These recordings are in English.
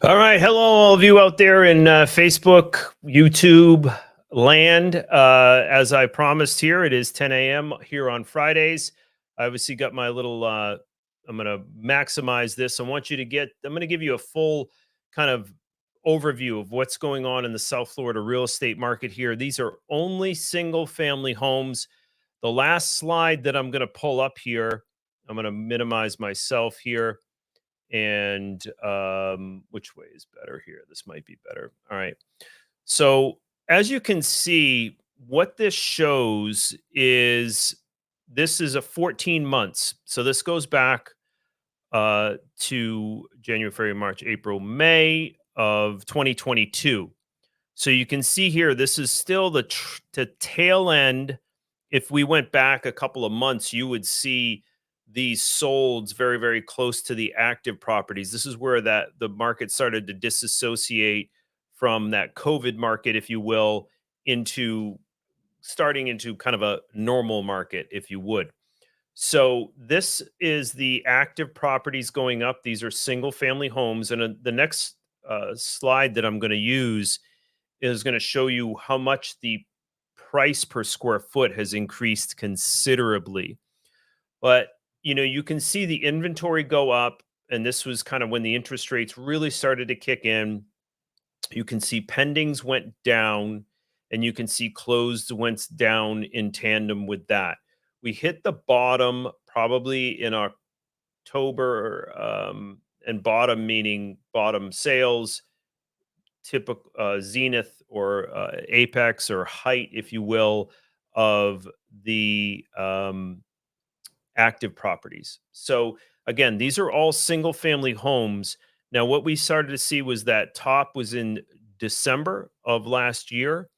All right. Hello, all of you out there in Facebook, YouTube land. As I promised here, it is 10 a.m. here on Fridays. I obviously got my little, I'm going to maximize this. I'm going to give you a full kind of overview of what's going on in the South Florida real estate market here. These are only single family homes. The last slide that I'm going to pull up here, I'm going to minimize myself here, and which way is better here? This might be better. All right. So as you can see, what this shows is this is a 14 months. So this goes back to January, February, March, April, May of 2022. So you can see here, this is still the tail end. If we went back a couple of months, you would see these solds very, very close to the active properties. This is where the market started to disassociate from that COVID market, if you will, into starting into kind of a normal market, if you would. So this is the active properties going up. These are single family homes. And the next slide that I'm going to use is going to show you how much the price per square foot has increased considerably. But you can see the inventory go up, and this was kind of when the interest rates really started to kick in. You can see pendings went down, and you can see closed went down in tandem with that. We hit the bottom probably in October, and bottom meaning bottom sales, typical zenith or apex or height, if you will, of the active properties. So again, these are all single family homes. Now, what we started to see was that top was in December of last year,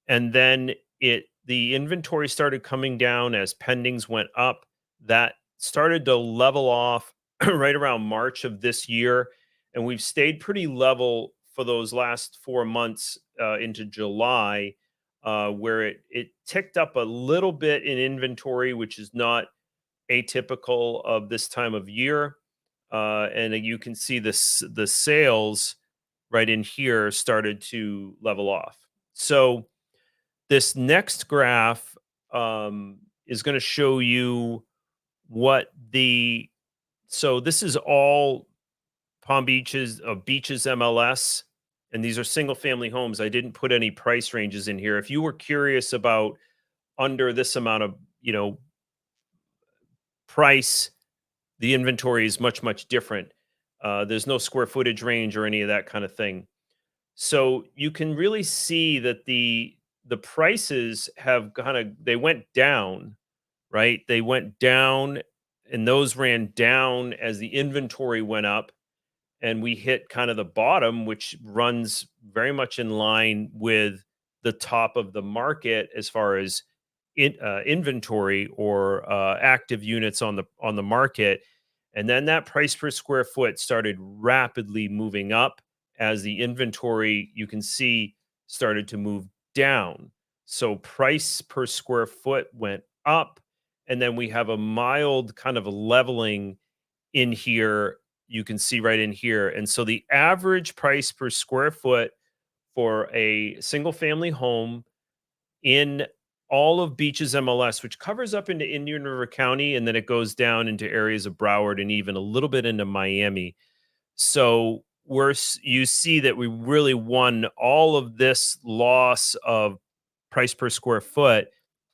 and then the inventory started coming down as pendings went up. That started to level off right around March of this year, and we've stayed pretty level for those last 4 months into July, where it ticked up a little bit in inventory, which is not atypical of this time of year. And you can see the sales right in here started to level off. So this next graph is going to show you what the so this is all Palm Beaches of Beaches MLS, and these are single family homes. I didn't put any price ranges in here. If you were curious about under this amount of price, the inventory is much, much different. There's no square footage range or any of that kind of thing. So you can really see that the prices have they went down, right? They went down, and those ran down as the inventory went up, and we hit kind of the bottom, which runs very much in line with the top of the market as far as inventory or active units on the market. And then that price per square foot started rapidly moving up as the inventory, you can see, started to move down. So price per square foot went up, and then we have a mild kind of a leveling in here. You can see right in here. And so the average price per square foot for a single family home in all of Beaches MLS, which covers up into Indian River County, and then it goes down into areas of Broward and even a little bit into Miami. So you see that we really won all of this loss of price per square foot,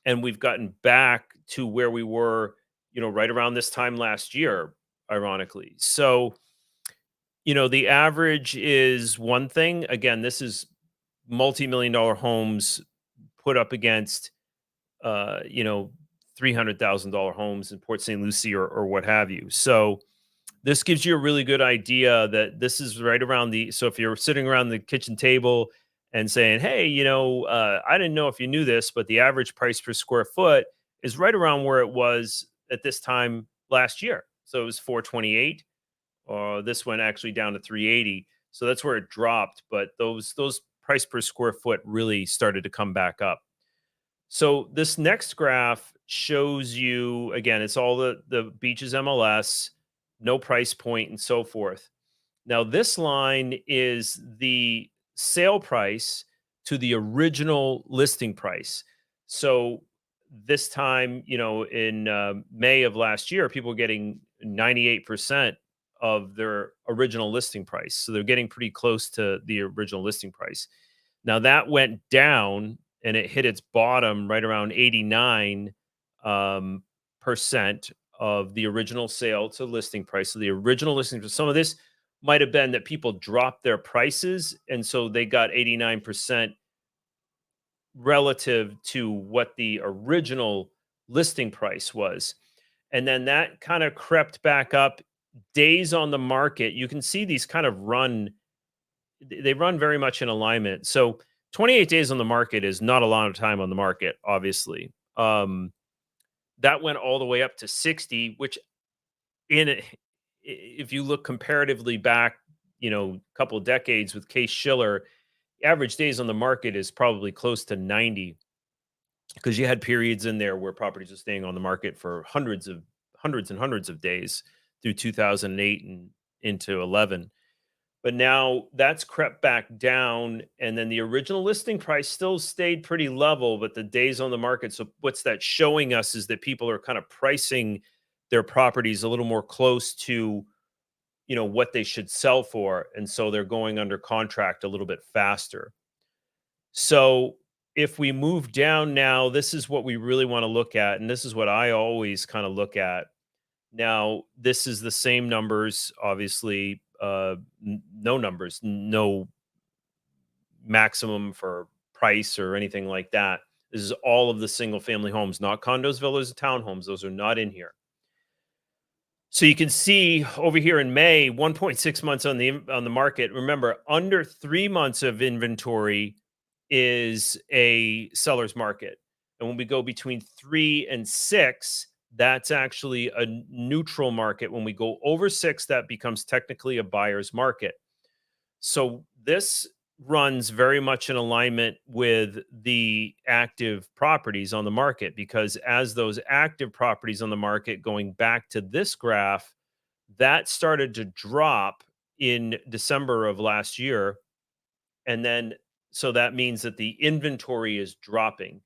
and we've gotten back to where we were, right around this time last year, ironically. So, the average is one thing. Again, this is multi-million dollar homes put up against $300,000 homes in Port St. Lucie or what have you. So this gives you a really good idea that this is right around so if you're sitting around the kitchen table and saying, hey, I didn't know if you knew this, but the average price per square foot is right around where it was at this time last year. So it was 428. This went actually down to 380. So that's where it dropped. But those price per square foot really started to come back up. So this next graph shows you, again, it's all the Beaches MLS, no price point and so forth. Now, this line is the sale price to the original listing price. So this time, in May of last year, people were getting 98% of their original listing price. So they're getting pretty close to the original listing price. Now that went down and it hit its bottom right around 89 um, percent of the original sale to listing price. So the original listing, some of this might have been that people dropped their prices, and so they got 89% relative to what the original listing price was. And then that kind of crept back up. Days on the market, you can see these kind of they run very much in alignment. So 28 days on the market is not a lot of time on the market, obviously. That went all the way up to 60, which in it, if you look comparatively back, a couple of decades with Case Shiller, average days on the market is probably close to 90, because you had periods in there where properties are staying on the market for hundreds and hundreds of days through 2008 and into 11. But now that's crept back down, and then the original listing price still stayed pretty level, but the days on the market. So what's that showing us is that people are kind of pricing their properties a little more close to, what they should sell for, and so they're going under contract a little bit faster. So if we move down now, this is what we really want to look at, and this is what I always kind of look at. Now, this is the same numbers, obviously, no numbers, no maximum for price or anything like that. This is all of the single family homes, not condos, villas, or townhomes. Those are not in here. So you can see over here in May, 1.6 months on the market. Remember, under 3 months of inventory is a seller's market. And when we go between 3 and 6, that's actually a neutral market. When we go over 6, that becomes technically a buyer's market. So this runs very much in alignment with the active properties on the market, because as those active properties on the market, going back to this graph, that started to drop in December of last year. And then, so that means that the inventory is dropping.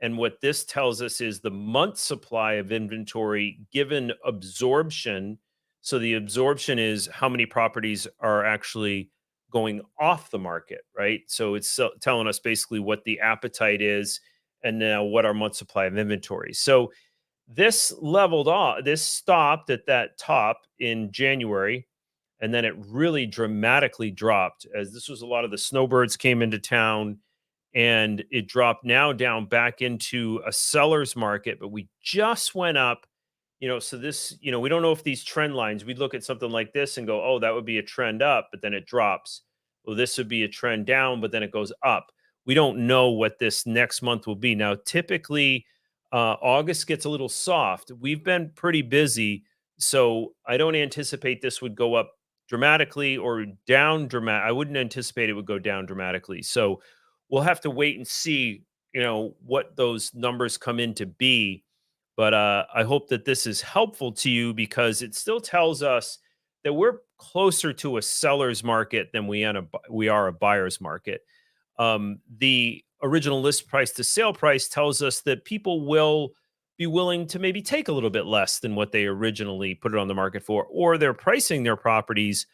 And what this tells us is the month supply of inventory given absorption. So the absorption is how many properties are actually going off the market, right? So it's telling us basically what the appetite is and now what our month supply of inventory. So this leveled off, this stopped at that top in January, and then it really dramatically dropped as this was a lot of the snowbirds came into town, and it dropped now down back into a seller's market, but we just went up. So this, we don't know if these trend lines, we look at something like this and go, oh, that would be a trend up, but then it drops. Well, this would be a trend down, but then it goes up. We don't know what this next month will be. Now, typically, August gets a little soft. We've been pretty busy, so I don't anticipate this would go up dramatically or down dramatic. I wouldn't anticipate it would go down dramatically. So we'll have to wait and see, what those numbers come in to be. But I hope that this is helpful to you, because it still tells us that we're closer to a seller's market than we are a buyer's market. The original list price to sale price tells us that people will be willing to maybe take a little bit less than what they originally put it on the market for, or they're pricing their properties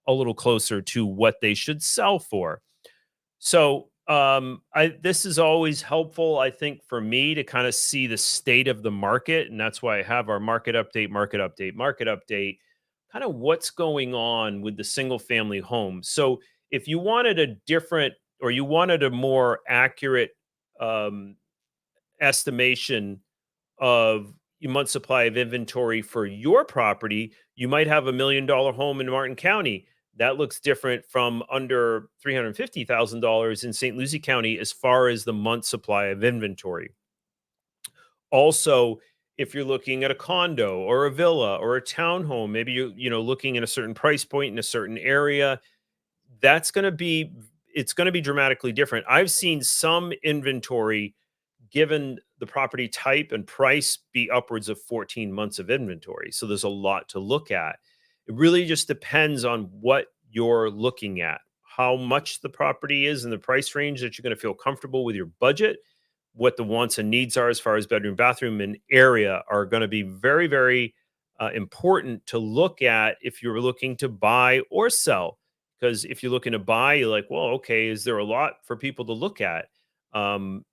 a little closer to what they should sell for. So, I this is always helpful, I think, for me to kind of see the state of the market, and that's why I have our market update, market update, market update, kind of what's going on with the single family home. So, if you wanted a different, or you wanted a more accurate um, estimation of your month supply of inventory for your property, you might have $1 million home in Martin County. That looks different from under $350,000 in St. Lucie County as far as the month supply of inventory. Also, if you're looking at a condo or a villa or a townhome, maybe you're looking at a certain price point in a certain area, that's going to be it's going to be dramatically different. I've seen some inventory, given the property type and price, be upwards of 14 months of inventory. So there's a lot to look at. It really just depends on what you're looking at, how much the property is in the price range that you're going to feel comfortable with your budget, what the wants and needs are as far as bedroom, bathroom, and area are going to be very, very important to look at if you're looking to buy or sell. Because if you're looking to buy, you're like, well, okay, is there a lot for people to look at? Um,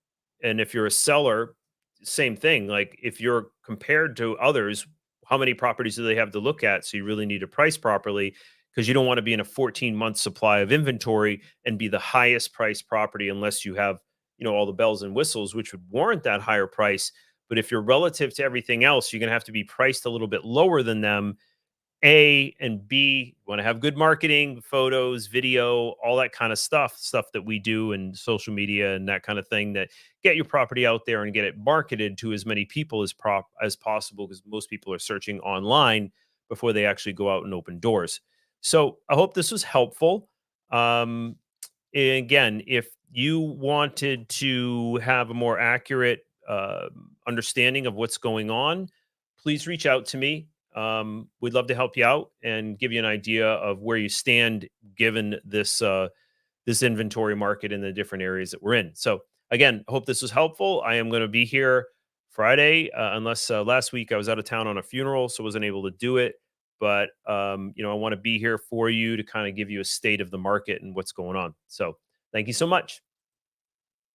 and if you're a seller, same thing. Like if you're compared to others, how many properties do they have to look at? So you really need to price properly because you don't want to be in a 14-month supply of inventory and be the highest priced property unless you have, all the bells and whistles, which would warrant that higher price. But if you're relative to everything else, you're going to have to be priced a little bit lower than them. A and B, want to have good marketing, photos, video, all that kind of stuff that we do in social media and that kind of thing that get your property out there and get it marketed to as many people as possible because most people are searching online before they actually go out and open doors. So I hope this was helpful. Um, Again, if you wanted to have a more accurate understanding of what's going on, please reach out to me. We'd love to help you out and give you an idea of where you stand given this inventory market in the different areas that we're in. So again, I hope this was helpful. I am going to be here Friday, unless last week I was out of town on a funeral, so wasn't able to do it. But I want to be here for you to kind of give you a state of the market and what's going on. So thank you so much.